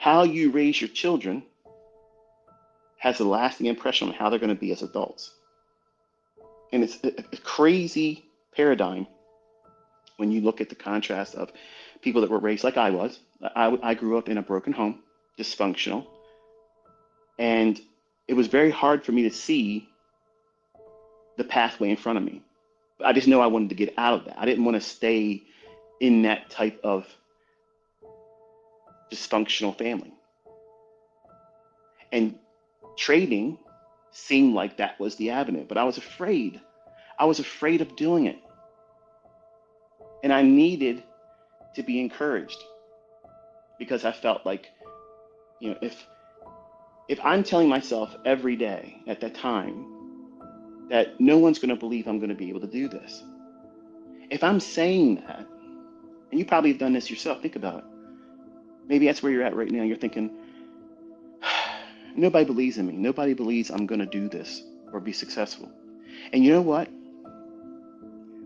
how you raise your children has a lasting impression on how they're going to be as adults. And it's a crazy paradigm when you look at the contrast of people that were raised like I was. I grew up in a broken home, dysfunctional, and it was very hard for me to see the pathway in front of me. I just know I wanted to get out of that. I didn't want to stay in that type of dysfunctional family. And trading seemed like that was the avenue, but I was afraid. I was afraid of doing it. And I needed to be encouraged because I felt like, if I'm telling myself every day at that time that no one's going to believe I'm going to be able to do this, if I'm saying that, and you probably have done this yourself, think about it. Maybe that's where you're at right now. You're thinking, nobody believes in me. Nobody believes I'm going to do this or be successful. And you know what?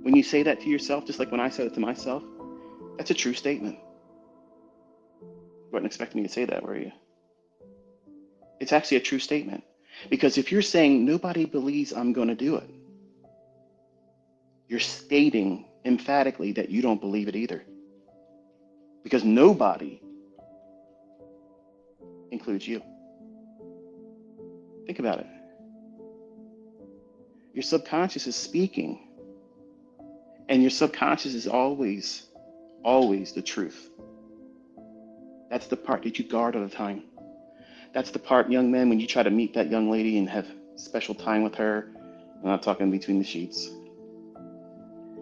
When you say that to yourself, just like when I said it to myself, that's a true statement. You weren't expecting me to say that, were you? It's actually a true statement. Because if you're saying nobody believes I'm going to do it, you're stating emphatically that you don't believe it either. Because nobody includes you. Think about it. Your subconscious is speaking, and your subconscious is always the truth. That's the part that you guard all the time. That's the part, young men, when you try to meet that young lady and have special time with her. I'm not talking between the sheets.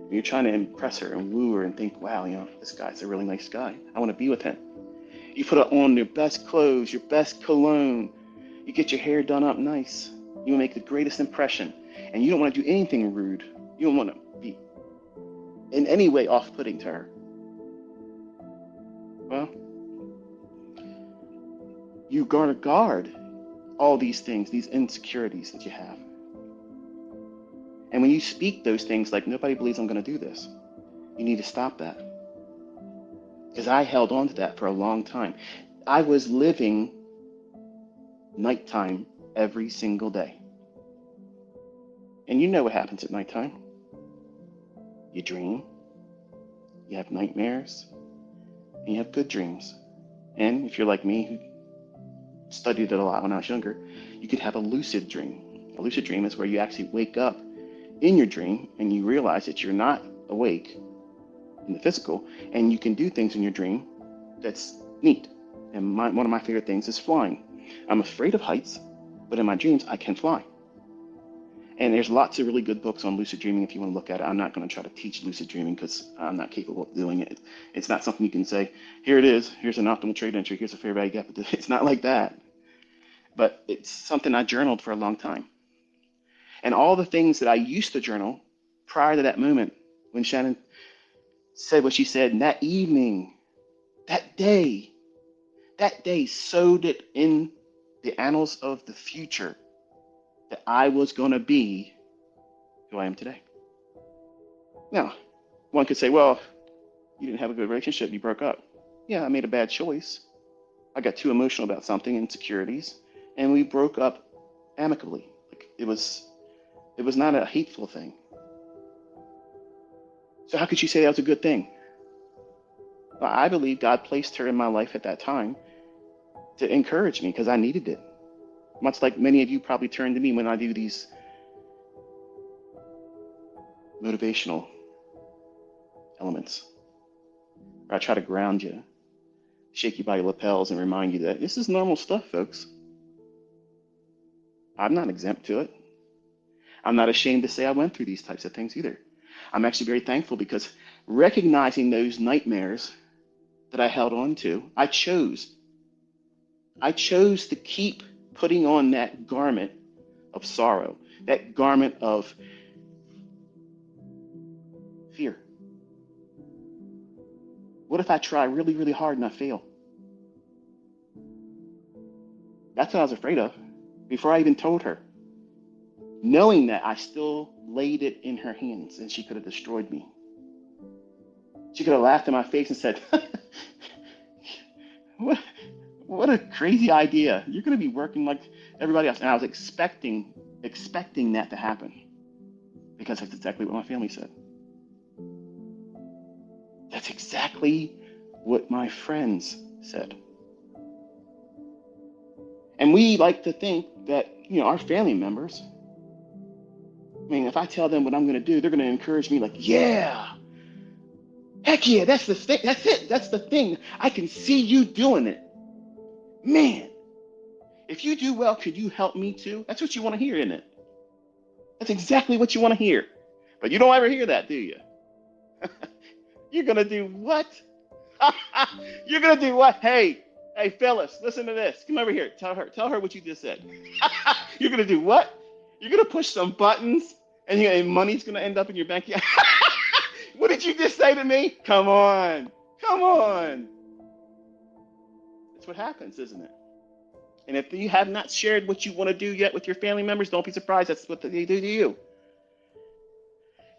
You're trying to impress her and woo her and think, wow, this guy's a really nice guy. I want to be with him. You put on your best clothes, your best cologne. You get your hair done up nice. You make the greatest impression. And you don't want to do anything rude. You don't want to be in any way off-putting to her. Well, you gotta guard all these things, these insecurities that you have. And when you speak those things like, nobody believes I'm going to do this, you need to stop that. Because I held on to that for a long time. I was living nighttime every single day. And you know what happens at nighttime. You dream, you have nightmares, and you have good dreams. And if you're like me, who studied it a lot when I was younger, you could have a lucid dream. A lucid dream is where you actually wake up in your dream and you realize that you're not awake in the physical, and you can do things in your dream that's neat. And one of my favorite things is flying. I'm afraid of heights, but in my dreams I can fly. And there's lots of really good books on lucid dreaming if you want to look at it. I'm not going to try to teach lucid dreaming because I'm not capable of doing it. It's not something you can say, here it is, here's an optimal trade entry, here's a fair value gap. It's not like that. But it's something I journaled for a long time. And all the things that I used to journal prior to that moment, when Shannon said what she said, and that evening, that day sowed it in the annals of the future that I was going to be who I am today. Now, one could say, well, you didn't have a good relationship, you broke up. Yeah, I made a bad choice. I got too emotional about something, insecurities, and we broke up amicably. Like it was not a hateful thing. So how could you say that was a good thing? Well, I believe God placed her in my life at that time to encourage me because I needed it. Much like many of you probably turn to me when I do these motivational elements. Where I try to ground you, shake you by your lapels and remind you that this is normal stuff, folks. I'm not exempt to it. I'm not ashamed to say I went through these types of things either. I'm actually very thankful because recognizing those nightmares that I held on to, I chose to keep putting on that garment of sorrow, that garment of fear. What if I try really, really hard and I fail? That's what I was afraid of before I even told her. Knowing that, I still laid it in her hands and she could have destroyed me. She could have laughed in my face and said, what What a crazy idea. You're going to be working like everybody else. And I was expecting that to happen because that's exactly what my family said. That's exactly what my friends said. And we like to think that, our family members, if I tell them what I'm going to do, they're going to encourage me like, yeah, heck yeah, that's the thing. That's it. That's the thing. I can see you doing it. Man, if you do well, could you help me too? That's what you want to hear, isn't it? That's exactly what you want to hear. But you don't ever hear that, do you? You're going to do what? You're going to do what? Hey, Phyllis, listen to this. Come over here. Tell her what you just said. You're going to do what? You're going to push some buttons and money's going to end up in your bank account. What did you just say to me? Come on. Come on. That's what happens, isn't it? And if you have not shared what you want to do yet with your family members, don't be surprised. That's what they do to you.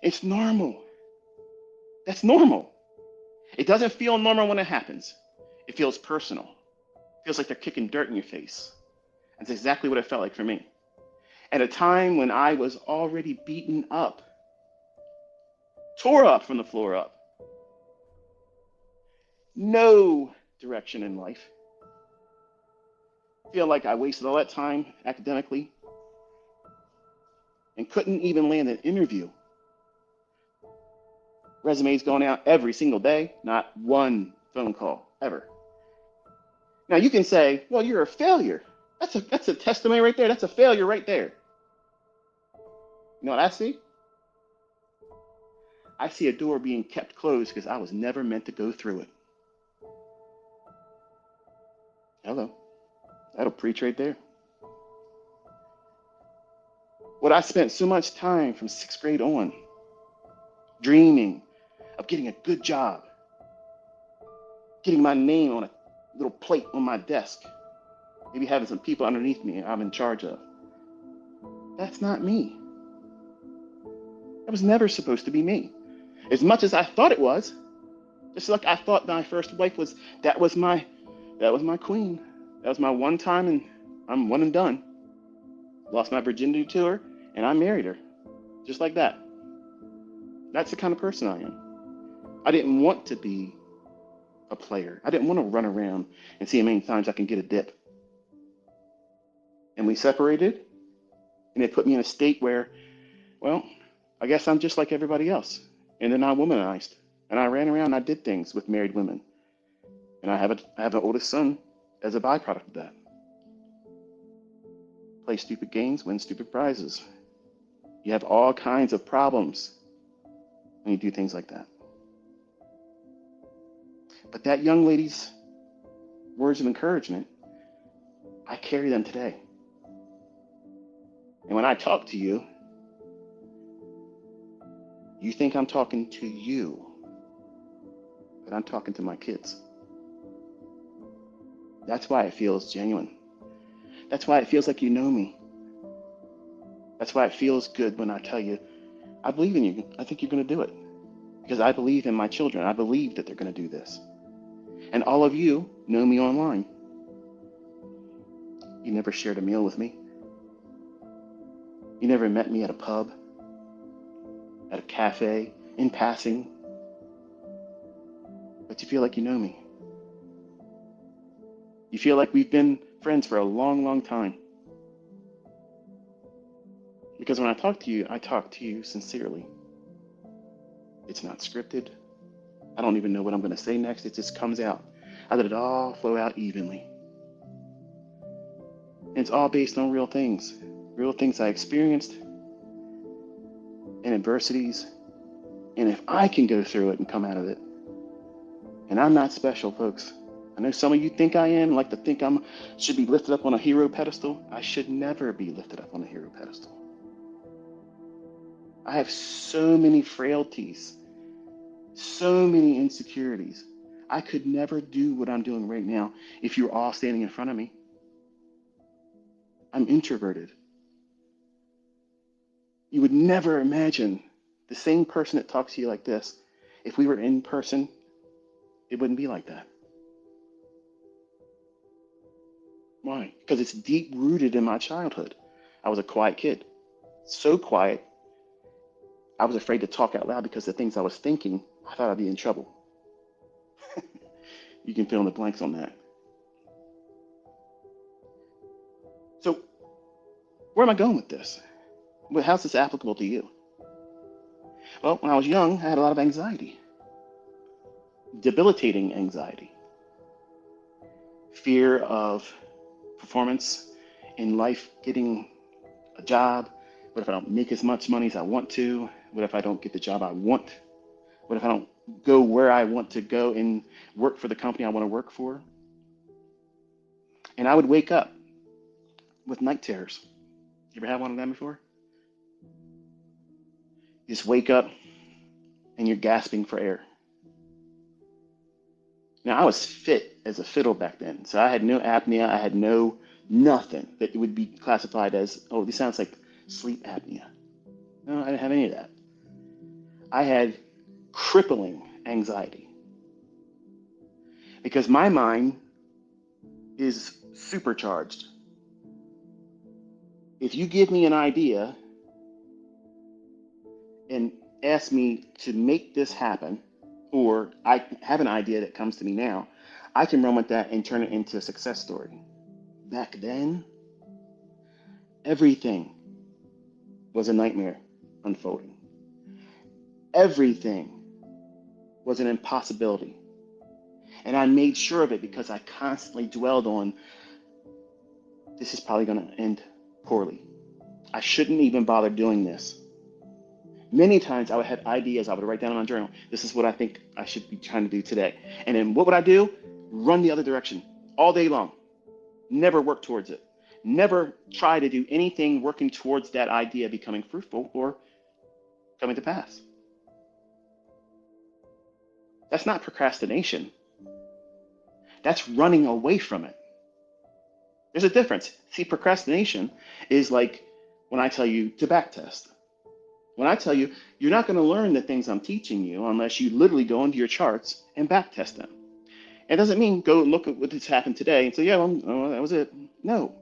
It's normal. That's normal. It doesn't feel normal when it happens. It feels personal. It feels like they're kicking dirt in your face. That's exactly what it felt like for me. At a time when I was already beaten up, tore up from the floor up, no direction in life. Feel like I wasted all that time academically and couldn't even land an interview. Resumes going out every single day, not one phone call ever. Now you can say, well, you're a failure. That's a testimony right there. That's a failure right there. You know what I see? I see a door being kept closed because I was never meant to go through it. Hello. That'll preach right there. What I spent so much time from 6th grade on dreaming of getting a good job, getting my name on a little plate on my desk, maybe having some people underneath me I'm in charge of. That's not me. That was never supposed to be me. As much as I thought it was, just like I thought my first wife was, that was my queen. That was my one time and I'm one and done. Lost my virginity to her and I married her. Just like that. That's the kind of person I am. I didn't want to be a player. I didn't want to run around and see how many times I can get a dip. And we separated, and it put me in a state where, well, I guess I'm just like everybody else. And then I womanized. And I ran around and I did things with married women. And I have an oldest son as a byproduct of that. Play stupid games, win stupid prizes. You have all kinds of problems when you do things like that. But that young lady's words of encouragement, I carry them today. And when I talk to you, you think I'm talking to you, but I'm talking to my kids. That's why it feels genuine. That's why it feels like you know me. That's why it feels good when I tell you, I believe in you. I think you're going to do it. Because I believe in my children. I believe that they're going to do this. And all of you know me online. You never shared a meal with me. You never met me at a pub, at a cafe, in passing. But you feel like you know me. You feel like we've been friends for a long, long time. Because when I talk to you sincerely. It's not scripted. I don't even know what I'm going to say next. It just comes out. I let it all flow out evenly. And it's all based on real things I experienced, and adversities. And if I can go through it and come out of it, and I'm not special, folks. I know some of you think I am, like to think I should be lifted up on a hero pedestal. I should never be lifted up on a hero pedestal. I have so many frailties, so many insecurities. I could never do what I'm doing right now if you're all standing in front of me. I'm introverted. You would never imagine the same person that talks to you like this. If we were in person, it wouldn't be like that. Why? Because it's deep rooted in my childhood. I was a quiet kid. So quiet, I was afraid to talk out loud because the things I was thinking, I thought I'd be in trouble. You can fill in the blanks on that. So where am I going with this? Well, how's this applicable to you? Well, when I was young, I had a lot of anxiety, debilitating anxiety, fear of performance in life, getting a job. What if I don't make as much money as I want to? What if I don't get the job I want? What if I don't go where I want to go and work for the company I want to work for? And I would wake up with night terrors. You ever had one of them before? You just wake up and you're gasping for air. Now, I was fit as a fiddle back then, so I had no apnea. I had nothing that would be classified as, oh, this sounds like sleep apnea. No, I didn't have any of that. I had crippling anxiety because my mind is supercharged. If you give me an idea and ask me to make this happen, or I have an idea that comes to me now, I can run with that and turn it into a success story. Back then, everything was a nightmare unfolding. Everything was an impossibility. And I made sure of it because I constantly dwelled on, this is probably going to end poorly. I shouldn't even bother doing this. Many times I would have ideas I would write down in my journal. This is what I think I should be trying to do today. And then what would I do? Run the other direction all day long. Never work towards it. Never try to do anything working towards that idea becoming fruitful or coming to pass. That's not procrastination. That's running away from it. There's a difference. See, procrastination is like when I tell you to backtest. When I tell you, you're not going to learn the things I'm teaching you unless you literally go into your charts and backtest them. It doesn't mean go look at what has happened today and say, yeah, well, that was it. No,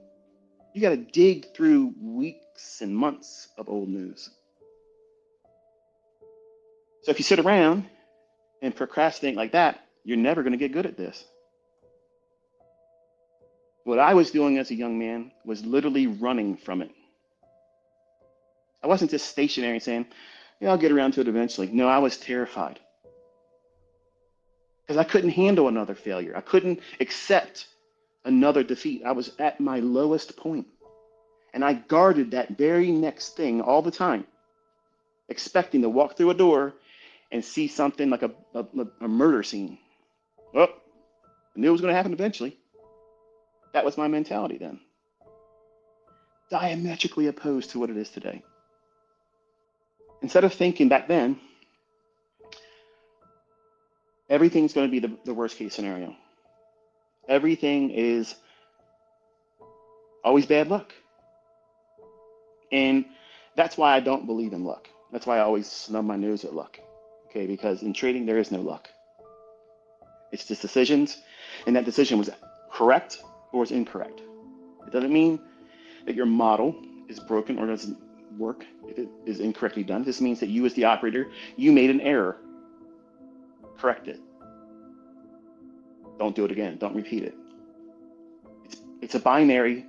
you got to dig through weeks and months of old news. So if you sit around and procrastinate like that, you're never going to get good at this. What I was doing as a young man was literally running from it. I wasn't just stationary saying, yeah, I'll get around to it eventually. No, I was terrified because I couldn't handle another failure. I couldn't accept another defeat. I was at my lowest point, and I guarded that very next thing all the time, expecting to walk through a door and see something like a murder scene. Well, I knew it was going to happen eventually. That was my mentality then. Diametrically opposed to what it is today. Instead of thinking back then, everything's going to be the worst case scenario. Everything is always bad luck. And that's why I don't believe in luck. That's why I always snub my nose at luck. Okay, because in trading, there is no luck. It's just decisions, and that decision was correct or was incorrect. It doesn't mean that your model is broken or doesn't work if it is incorrectly done. This means that you as the operator, you made an error. Correct it. Don't do it again. Don't repeat it. It's a binary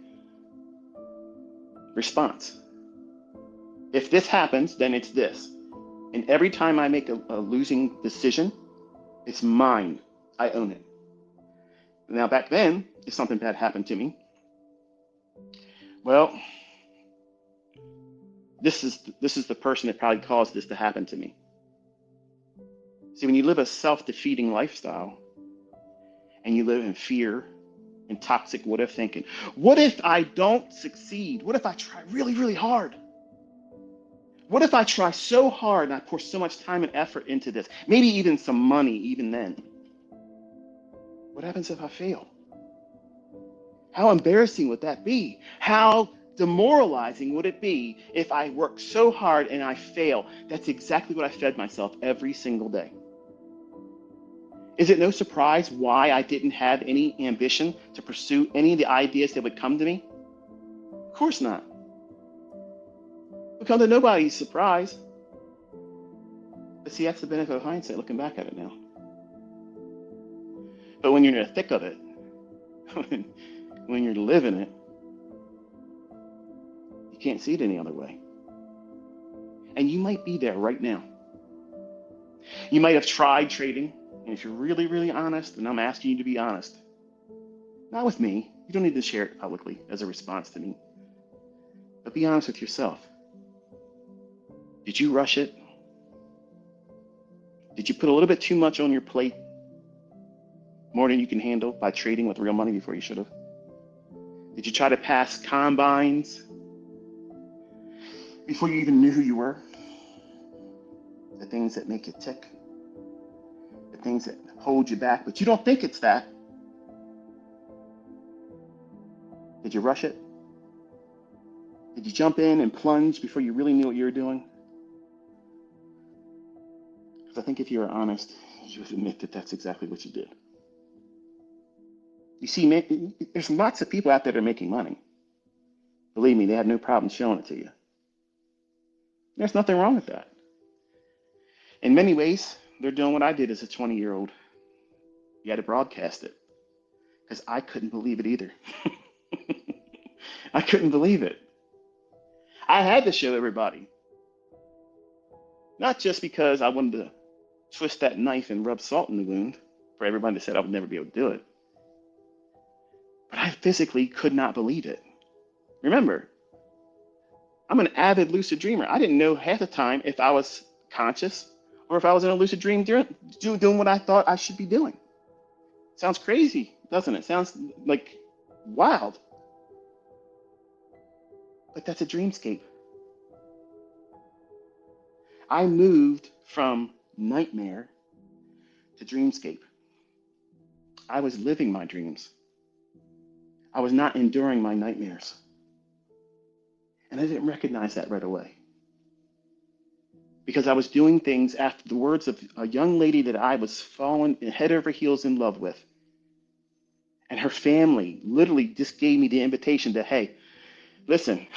response. If this happens, then it's this. And every time I make a losing decision, it's mine. I own it. Now back then, if something bad happened to me, well, this is the person that probably caused this to happen to me. See, when you live a self-defeating lifestyle and you live in fear and toxic what if thinking, what if I don't succeed? What if I try really, really hard? What if I try so hard and I pour so much time and effort into this? Maybe even some money even then. What happens if I fail? How embarrassing would that be? How demoralizing would it be if I work so hard and I fail? That's exactly what I fed myself every single day. Is it no surprise why I didn't have any ambition to pursue any of the ideas that would come to me? Of course not. It come to nobody's surprise. But see, that's the benefit of hindsight, looking back at it now. But when you're in the thick of it, when you're living it, you can't see it any other way. And you might be there right now. You might have tried trading, and if you're really, really honest, and I'm asking you to be honest, not with me, you don't need to share it publicly as a response to me, but be honest with yourself. Did you rush it? Did you put a little bit too much on your plate? More than you can handle by trading with real money before you should have? Did you try to pass combines before you even knew who you were? The things that make you tick, the things that hold you back, but you don't think it's that. Did you rush it? Did you jump in and plunge before you really knew what you were doing? Because I think if you were honest, you would admit that that's exactly what you did. You see, there's lots of people out there that are making money. Believe me, they have no problem showing it to you. There's nothing wrong with that. In many ways, they're doing what I did as a 20-year-old. You had to broadcast it. Because I couldn't believe it either. I couldn't believe it. I had to show everybody. Not just because I wanted to twist that knife and rub salt in the wound for everybody that said I would never be able to do it. But I physically could not believe it. Remember, I'm an avid lucid dreamer. I didn't know half the time if I was conscious or if I was in a lucid dream doing what I thought I should be doing. Sounds crazy, doesn't it? Sounds like wild. But that's a dreamscape. I moved from nightmare to dreamscape. I was living my dreams. I was not enduring my nightmares. And I didn't recognize that right away. Because I was doing things after the words of a young lady that I was falling head over heels in love with. And her family literally just gave me the invitation to, hey, listen,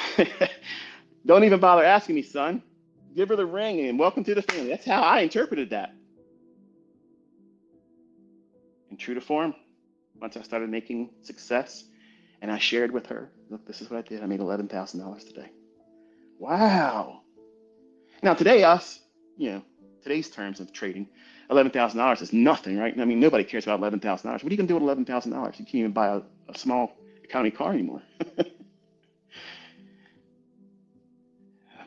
don't even bother asking me, son. Give her the ring and welcome to the family. That's how I interpreted that. And true to form, once I started making success and I shared with her, look, this is what I did. I made $11,000 today. Wow. Now today, today's terms of trading, $11,000 is nothing, right? I mean, nobody cares about $11,000. What are you going to do with $11,000? You can't even buy a small economy car anymore.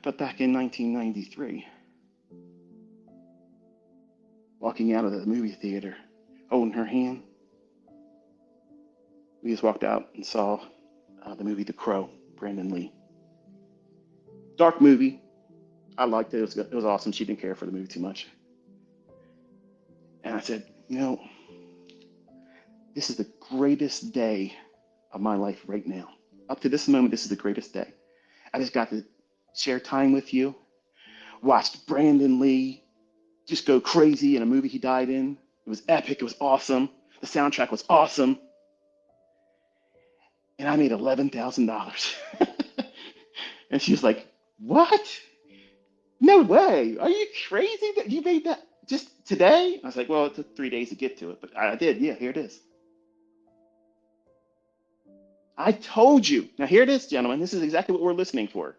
But back in 1993, walking out of the movie theater, holding her hand, we just walked out and saw the movie The Crow, Brandon Lee. Dark movie. I liked it. It was awesome. She didn't care for the movie too much. And I said, this is the greatest day of my life right now. Up to this moment, this is the greatest day. I just got to share time with you. Watched Brandon Lee just go crazy in a movie he died in. It was epic. It was awesome. The soundtrack was awesome. And I made $11,000. And she was like, what? No way. Are you crazy that you made that just today? I was like, well, it took 3 days to get to it, but I did. Yeah, here it is. I told you. Now here it is, gentlemen. This is exactly what we're listening for.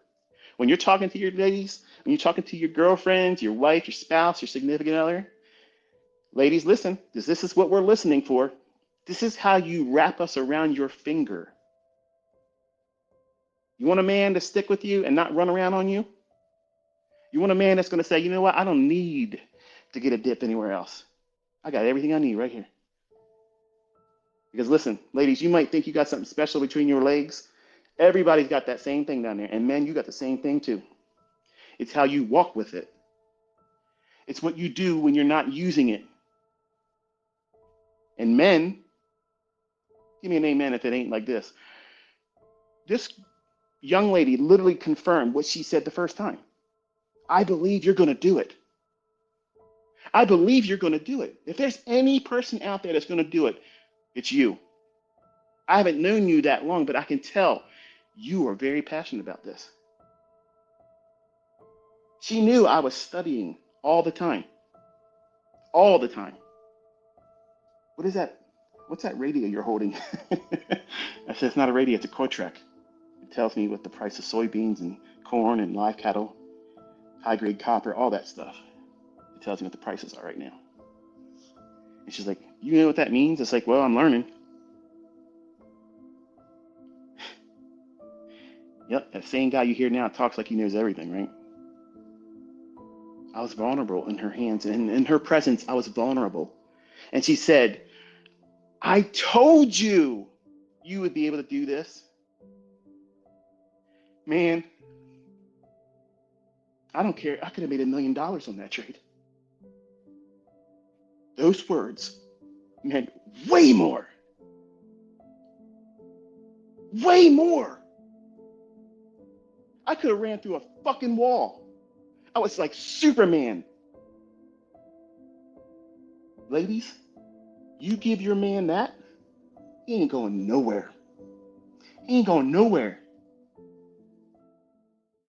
When you're talking to your ladies, when you're talking to your girlfriends, your wife, your spouse, your significant other, ladies, listen, because this is what we're listening for. This is how you wrap us around your finger. You want a man to stick with you and not run around on you? You want a man that's going to say, you know what? I don't need to get a dip anywhere else. I got everything I need right here. Because listen, ladies, you might think you got something special between your legs. Everybody's got that same thing down there. And men, you got the same thing too. It's how you walk with it. It's what you do when you're not using it. And men, give me an amen if it ain't like this. This young lady literally confirmed what she said the first time. I believe you're going to do it. I believe you're going to do it. If there's any person out there that's going to do it, it's you. I haven't known you that long, but I can tell you are very passionate about this. She knew I was studying all the time. All the time. What is that? What's that radio you're holding? I said, it's not a radio, it's a contract. It tells me what the price of soybeans and corn and live cattle, high grade copper, all that stuff. It tells me what the prices are right now. And she's like, you know what that means? It's like, well, I'm learning. Yep, that same guy you hear now talks like he knows everything, right? I was vulnerable in her hands, and in her presence, I was vulnerable. And she said, I told you you would be able to do this. Man, I don't care. I could have made $1 million on that trade. Those words meant way more. Way more. I could have ran through a fucking wall. I was like Superman. Ladies, you give your man that, he ain't going nowhere. He ain't going nowhere.